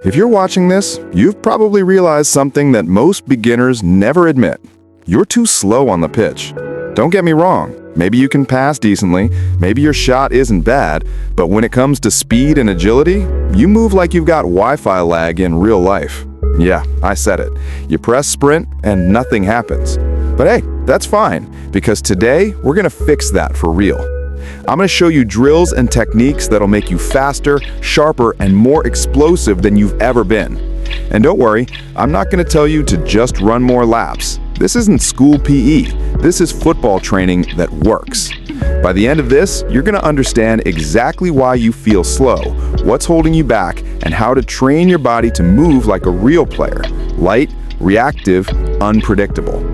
If you're watching this, you've probably realized something that most beginners never admit. You're too slow on the pitch. Don't get me wrong, maybe you can pass decently, maybe your shot isn't bad, but when it comes to speed and agility, you move like you've got Wi-Fi lag in real life. Yeah, I said it. You press sprint and nothing happens. But hey, that's fine, because today we're gonna fix that for real. I'm going to show you drills and techniques that'll make you faster, sharper, and more explosive than you've ever been. And don't worry, I'm not going to tell you to just run more laps. This isn't school PE. This is football training that works. By the end of this, you're going to understand exactly why you feel slow, what's holding you back, and how to train your body to move like a real player. Light, reactive, unpredictable.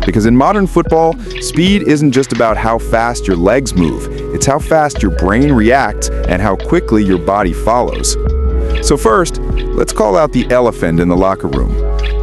Because in modern football, speed isn't just about how fast your legs move, it's how fast your brain reacts and how quickly your body follows. So first, let's call out the elephant in the locker room.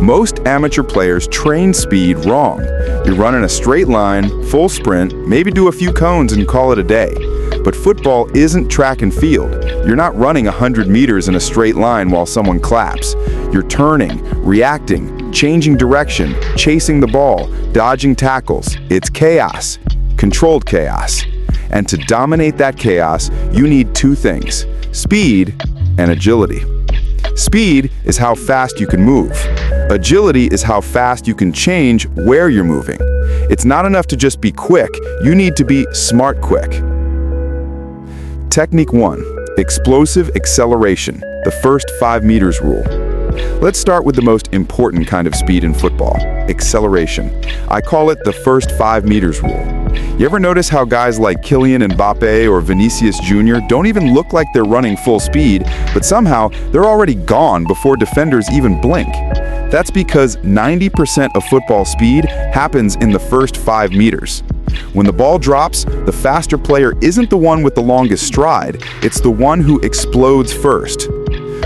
Most amateur players train speed wrong. You run in a straight line, full sprint, maybe do a few cones and call it a day. But football isn't track and field. You're not running 100 meters in a straight line while someone claps. You're turning, reacting, changing direction, chasing the ball, dodging tackles. It's chaos, controlled chaos. And to dominate that chaos, you need two things: speed and agility. Speed is how fast you can move. Agility is how fast you can change where you're moving. It's not enough to just be quick, you need to be smart quick. Technique 1, explosive acceleration, the first 5 meters rule. Let's start with the most important kind of speed in football, acceleration. I call it the first 5 meters rule. You ever notice how guys like Kylian Mbappé or Vinícius Jr don't even look like they're running full speed, but somehow they're already gone before defenders even blink? That's because 90% of football speed happens in the first 5 meters. When the ball drops, the faster player isn't the one with the longest stride, it's the one who explodes first.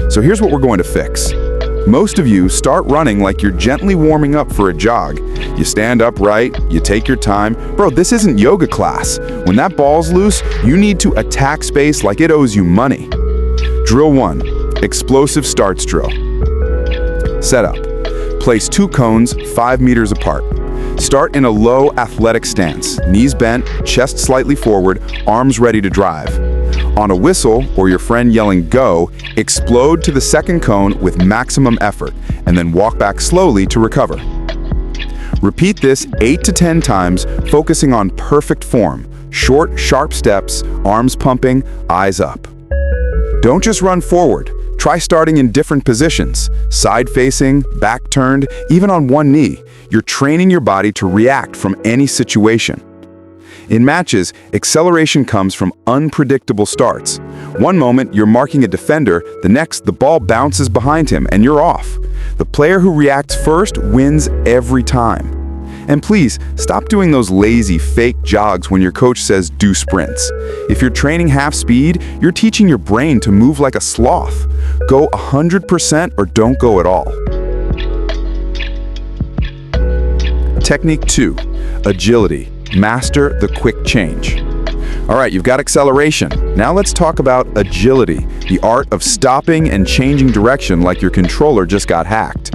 So here's what we're going to fix. Most of you start running like you're gently warming up for a jog. You stand upright, you take your time. Bro, this isn't yoga class. When that ball's loose, you need to attack space like it owes you money. Drill 1, explosive starts drill. Setup. Place 2 cones 5 meters apart. Start in a low athletic stance, knees bent, chest slightly forward, arms ready to drive. On a whistle or your friend yelling go, explode to the second cone with maximum effort, and then walk back slowly to recover. Repeat this 8 to 10 times, focusing on perfect form, short, sharp steps, arms pumping, eyes up. Don't just run forward. Try starting in different positions, side-facing, back-turned, even on one knee. You're training your body to react from any situation. In matches, acceleration comes from unpredictable starts. One moment, you're marking a defender, the next, the ball bounces behind him and you're off. The player who reacts first wins every time. And please, stop doing those lazy, fake jogs when your coach says do sprints. If you're training half speed, you're teaching your brain to move like a sloth. Go 100% or don't go at all. Technique 2, agility. Master the quick change. All right, you've got acceleration. Now let's talk about agility, the art of stopping and changing direction like your controller just got hacked.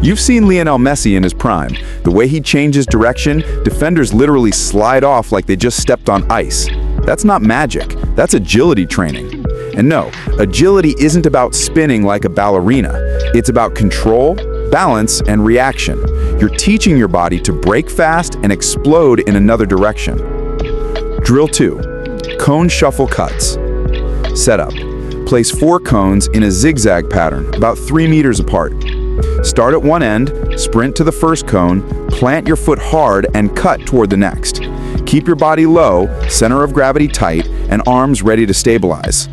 You've seen Lionel Messi in his prime. The way he changes direction, defenders literally slide off like they just stepped on ice. That's not magic, that's agility training. And no, agility isn't about spinning like a ballerina. It's about control, balance, and reaction. You're teaching your body to break fast and explode in another direction. Drill 2, cone shuffle cuts. Setup. Place 4 cones in a zigzag pattern, about 3 meters apart. Start at one end, sprint to the first cone, plant your foot hard, and cut toward the next. Keep your body low, center of gravity tight, and arms ready to stabilize.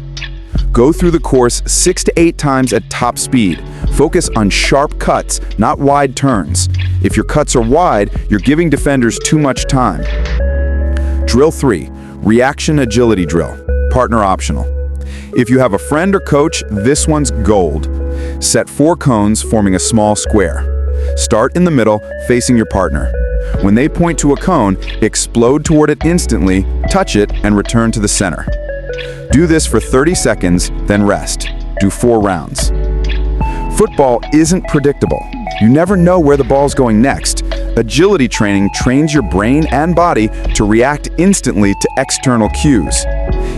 Go through the course 6 to 8 times at top speed. Focus on sharp cuts, not wide turns. If your cuts are wide, you're giving defenders too much time. Drill 3, reaction agility drill, partner optional. If you have a friend or coach, this one's gold. Set 4 cones forming a small square. Start in the middle, facing your partner. When they point to a cone, explode toward it instantly, touch it, and return to the center. Do this for 30 seconds, then rest. Do 4 rounds. Football isn't predictable. You never know where the ball's going next. Agility training trains your brain and body to react instantly to external cues.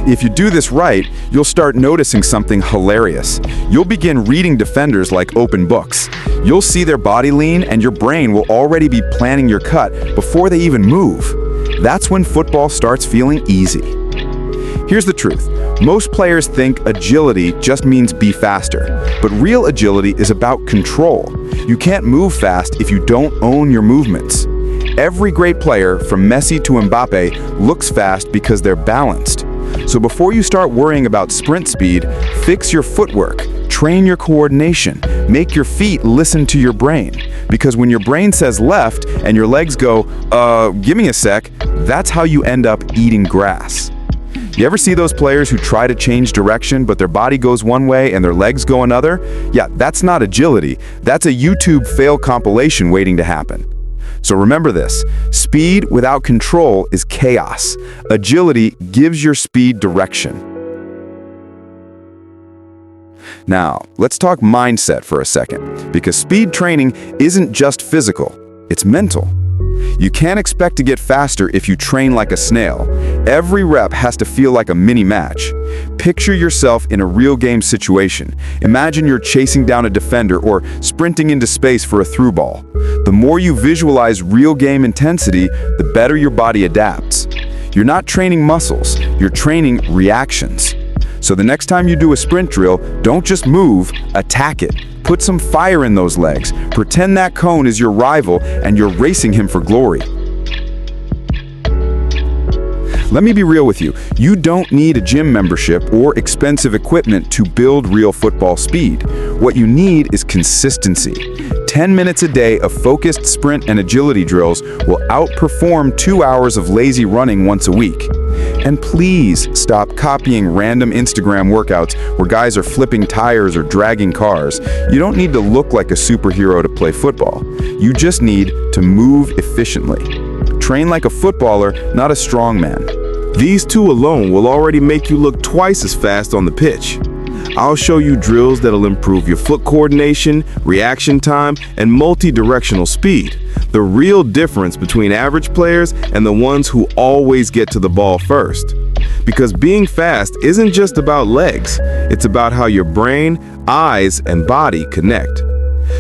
If you do this right, you'll start noticing something hilarious. You'll begin reading defenders like open books. You'll see their body lean, and your brain will already be planning your cut before they even move. That's when football starts feeling easy. Here's the truth. Most players think agility just means be faster, but real agility is about control. You can't move fast if you don't own your movements. Every great player, from Messi to Mbappé, looks fast because they're balanced. So before you start worrying about sprint speed, fix your footwork, train your coordination, make your feet listen to your brain. Because when your brain says left and your legs go, give me a sec, that's how you end up eating grass. You ever see those players who try to change direction, but their body goes one way and their legs go another? Yeah, that's not agility. That's a YouTube fail compilation waiting to happen. So remember this, speed without control is chaos. Agility gives your speed direction. Now, let's talk mindset for a second, because speed training isn't just physical, it's mental. You can't expect to get faster if you train like a snail. Every rep has to feel like a mini match. Picture yourself in a real game situation. Imagine you're chasing down a defender or sprinting into space for a through ball. The more you visualize real game intensity, the better your body adapts. You're not training muscles, you're training reactions. So the next time you do a sprint drill, don't just move, attack it. Put some fire in those legs. Pretend that cone is your rival and you're racing him for glory. Let me be real with you. You don't need a gym membership or expensive equipment to build real football speed. What you need is consistency. 10 minutes a day of focused sprint and agility drills will outperform 2 hours of lazy running once a week. And please stop copying random Instagram workouts where guys are flipping tires or dragging cars. You don't need to look like a superhero to play football. You just need to move efficiently. Train like a footballer, not a strongman. These two alone will already make you look twice as fast on the pitch. I'll show you drills that'll improve your foot coordination, reaction time, and multi-directional speed. The real difference between average players and the ones who always get to the ball first. Because being fast isn't just about legs, it's about how your brain, eyes, and body connect.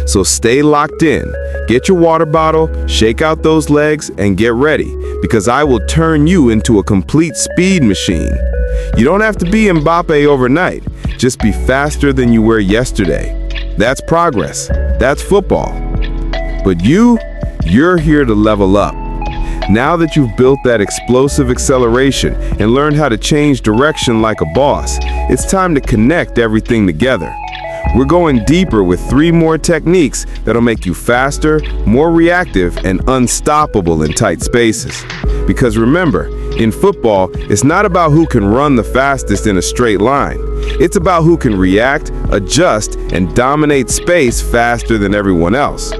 So stay locked in, get your water bottle, shake out those legs, and get ready, because I will turn you into a complete speed machine. You don't have to be Mbappé overnight, just be faster than you were yesterday. That's progress, that's football. But you're here to level up. Now that you've built that explosive acceleration and learned how to change direction like a boss, it's time to connect everything together. We're going deeper with 3 more techniques that'll make you faster, more reactive, and unstoppable in tight spaces. Because remember, in football, it's not about who can run the fastest in a straight line. It's about who can react, adjust, and dominate space faster than everyone else.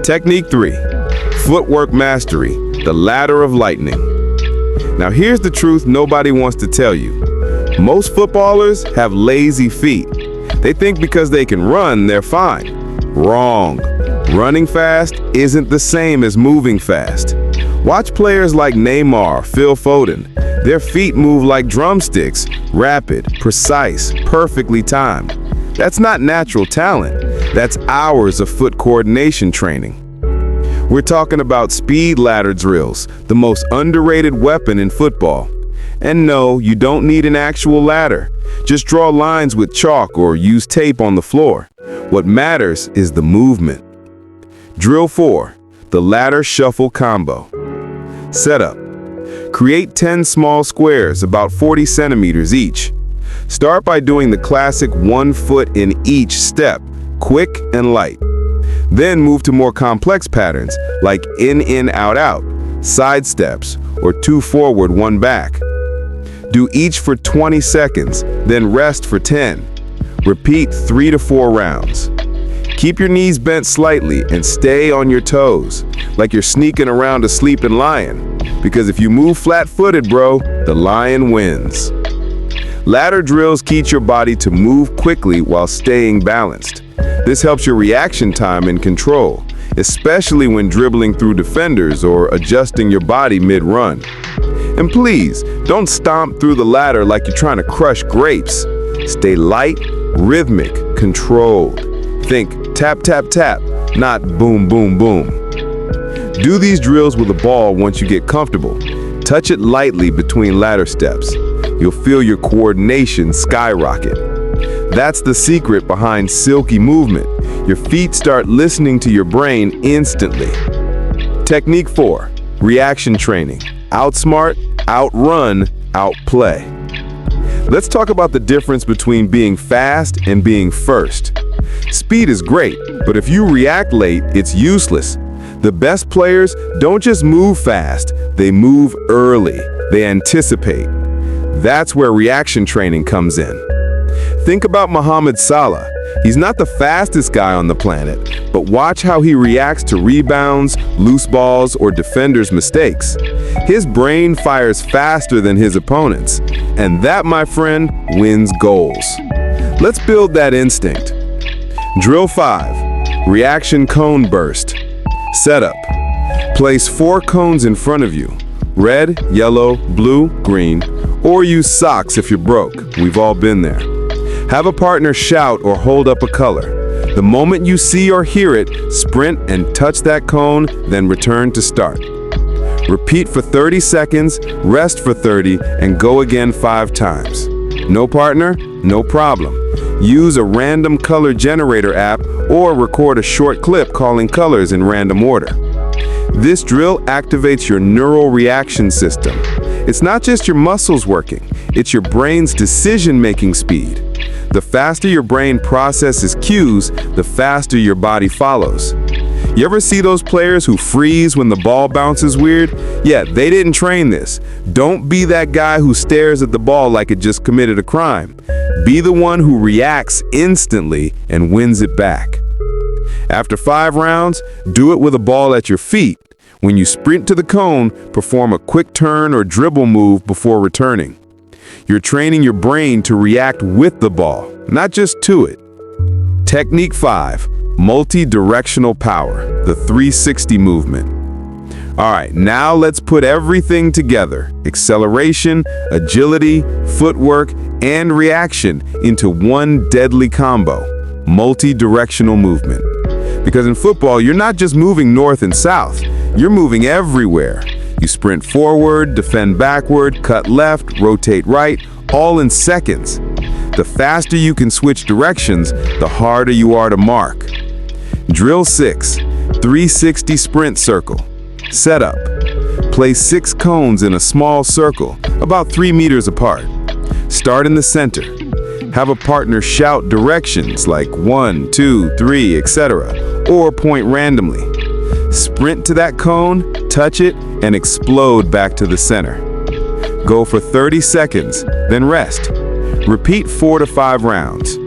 Technique 3, footwork mastery, the ladder of lightning. Now here's the truth nobody wants to tell you. Most footballers have lazy feet. They think because they can run, they're fine. Wrong. Running fast isn't the same as moving fast. Watch players like Neymar, Phil Foden. Their feet move like drumsticks, rapid, precise, perfectly timed. That's not natural talent. That's hours of foot coordination training. We're talking about speed ladder drills, the most underrated weapon in football. And no, you don't need an actual ladder. Just draw lines with chalk or use tape on the floor. What matters is the movement. Drill 4, the ladder shuffle combo. Setup. Create 10 small squares about 40 centimeters each. Start by doing the classic 1 foot in each step, quick and light. Then move to more complex patterns like in, out, out, side steps, or 2 forward, 1 back. Do each for 20 seconds, then rest for 10. Repeat 3 to 4 rounds. Keep your knees bent slightly and stay on your toes, like you're sneaking around a sleeping lion. Because if you move flat-footed, bro, the lion wins. Ladder drills teach your body to move quickly while staying balanced. This helps your reaction time and control, especially when dribbling through defenders or adjusting your body mid-run. And please, don't stomp through the ladder like you're trying to crush grapes. Stay light, rhythmic, controlled. Think tap, tap, tap, not boom, boom, boom. Do these drills with a ball once you get comfortable. Touch it lightly between ladder steps. You'll feel your coordination skyrocket. That's the secret behind silky movement. Your feet start listening to your brain instantly. Technique 4, reaction training. Outsmart, outrun, outplay. Let's talk about the difference between being fast and being first. Speed is great, but if you react late, it's useless. The best players don't just move fast, they move early. They anticipate. That's where reaction training comes in. Think about Mohamed Salah. He's not the fastest guy on the planet, but watch how he reacts to rebounds, loose balls, or defenders' mistakes. His brain fires faster than his opponents, and that, my friend, wins goals. Let's build that instinct. Drill 5, reaction cone burst. Setup. Place 4 cones in front of you. Red, yellow, blue, green, or use socks if you're broke. We've all been there. Have a partner shout or hold up a color. The moment you see or hear it, sprint and touch that cone, then return to start. Repeat for 30 seconds, rest for 30, and go again 5 times. No partner? No problem. Use a random color generator app or record a short clip calling colors in random order. This drill activates your neural reaction system. It's not just your muscles working, it's your brain's decision-making speed. The faster your brain processes cues, the faster your body follows. You ever see those players who freeze when the ball bounces weird? Yeah, they didn't train this. Don't be that guy who stares at the ball like it just committed a crime. Be the one who reacts instantly and wins it back. After 5 rounds, do it with a ball at your feet. When you sprint to the cone, perform a quick turn or dribble move before returning. You're training your brain to react with the ball, not just to it. Technique 5, multi-directional power, the 360 movement. All right, now let's put everything together. Acceleration, agility, footwork, and reaction into one deadly combo, multi-directional movement. Because in football, you're not just moving north and south, you're moving everywhere. You sprint forward, defend backward, cut left, rotate right, all in seconds. The faster you can switch directions, the harder you are to mark. Drill 6, 360 sprint circle. Setup. Place 6 cones in a small circle, about 3 meters apart. Start in the center. Have a partner shout directions like 1, 2, 3, etc., or point randomly. Sprint to that cone, touch it, and explode back to the center. Go for 30 seconds, then rest. Repeat 4 to 5 rounds.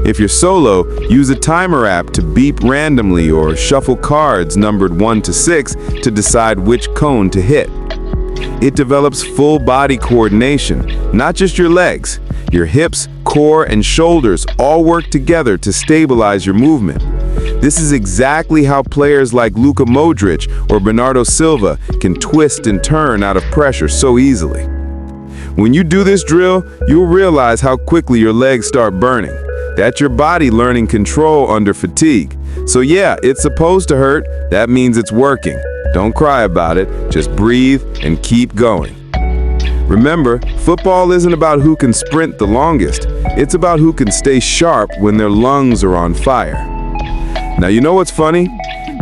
If you're solo, use a timer app to beep randomly or shuffle cards numbered 1 to 6 to decide which cone to hit. It develops full body coordination, not just your legs. Your hips, core, and shoulders all work together to stabilize your movement. This is exactly how players like Luka Modric or Bernardo Silva can twist and turn out of pressure so easily. When you do this drill, you'll realize how quickly your legs start burning. That's your body learning control under fatigue. So yeah, it's supposed to hurt. That means it's working. Don't cry about it. Just breathe and keep going. Remember, football isn't about who can sprint the longest. It's about who can stay sharp when their lungs are on fire. Now, you know what's funny?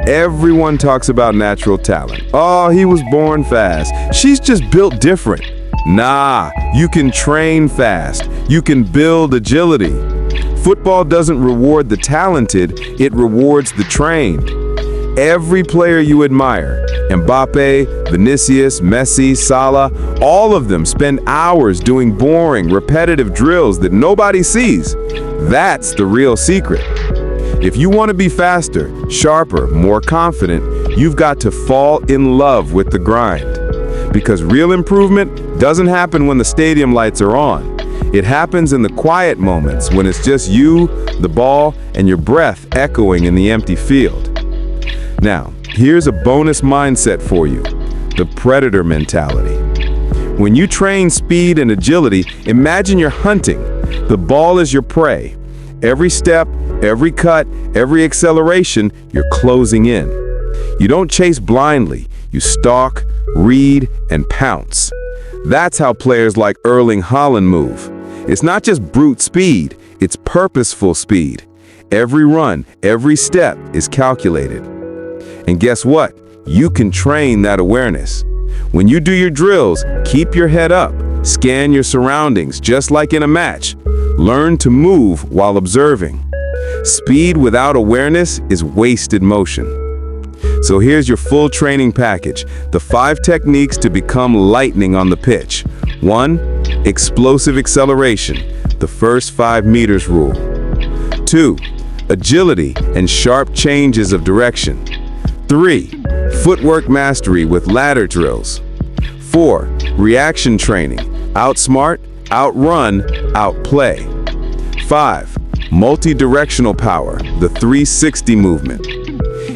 Everyone talks about natural talent. Oh, he was born fast. She's just built different. Nah, you can train fast. You can build agility. Football doesn't reward the talented, it rewards the trained. Every player you admire, Mbappé, Vinícius, Messi, Salah, all of them spend hours doing boring, repetitive drills that nobody sees. That's the real secret. If you want to be faster, sharper, more confident, you've got to fall in love with the grind. Because real improvement doesn't happen when the stadium lights are on. It happens in the quiet moments when it's just you, the ball, and your breath echoing in the empty field. Now, here's a bonus mindset for you: the predator mentality. When you train speed and agility, imagine you're hunting. The ball is your prey. Every step, every cut, every acceleration, you're closing in. You don't chase blindly. You stalk, read, and pounce. That's how players like Erling Haaland move. It's not just brute speed, it's purposeful speed. Every run, every step is calculated. And guess what? You can train that awareness. When you do your drills, keep your head up. Scan your surroundings, just like in a match. Learn to move while observing. Speed without awareness is wasted motion. So here's your full training package: the 5 techniques to become lightning on the pitch. 1. Explosive acceleration, the first 5 meters rule. 2. Agility and sharp changes of direction. 3. Footwork mastery with ladder drills. 4. Reaction training, outsmart, outrun, outplay. 5. Multi-directional power, the 360 movement.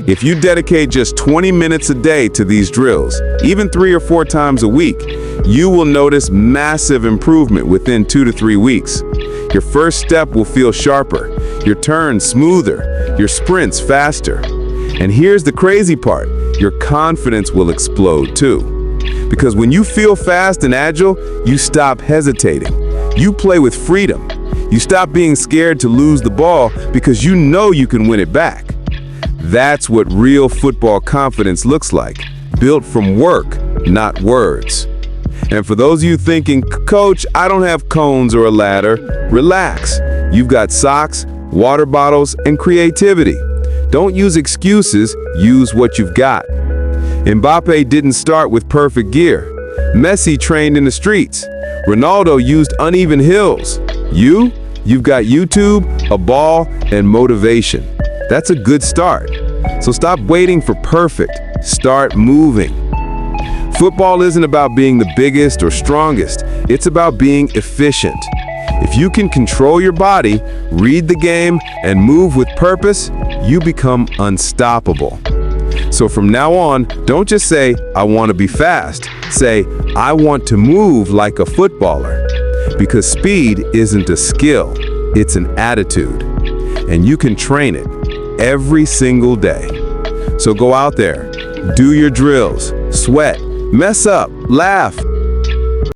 If you dedicate just 20 minutes a day to these drills, even 3 or 4 times a week, you will notice massive improvement within 2 to 3 weeks. Your first step will feel sharper, your turns smoother, your sprints faster. And here's the crazy part: your confidence will explode too. Because when you feel fast and agile, you stop hesitating. You play with freedom. You stop being scared to lose the ball because you know you can win it back. That's what real football confidence looks like, built from work, not words. And for those of you thinking, "Coach, I don't have cones or a ladder," relax. You've got socks, water bottles, and creativity. Don't use excuses, use what you've got. Mbappé didn't start with perfect gear. Messi trained in the streets. Ronaldo used uneven hills. You've got YouTube, a ball, and motivation. That's a good start. So stop waiting for perfect. Start moving. Football isn't about being the biggest or strongest. It's about being efficient. If you can control your body, read the game, and move with purpose, you become unstoppable. So from now on, don't just say, "I want to be fast." Say, "I want to move like a footballer." Because speed isn't a skill, it's an attitude. And you can train it every single day. So go out there, do your drills, sweat, mess up, laugh,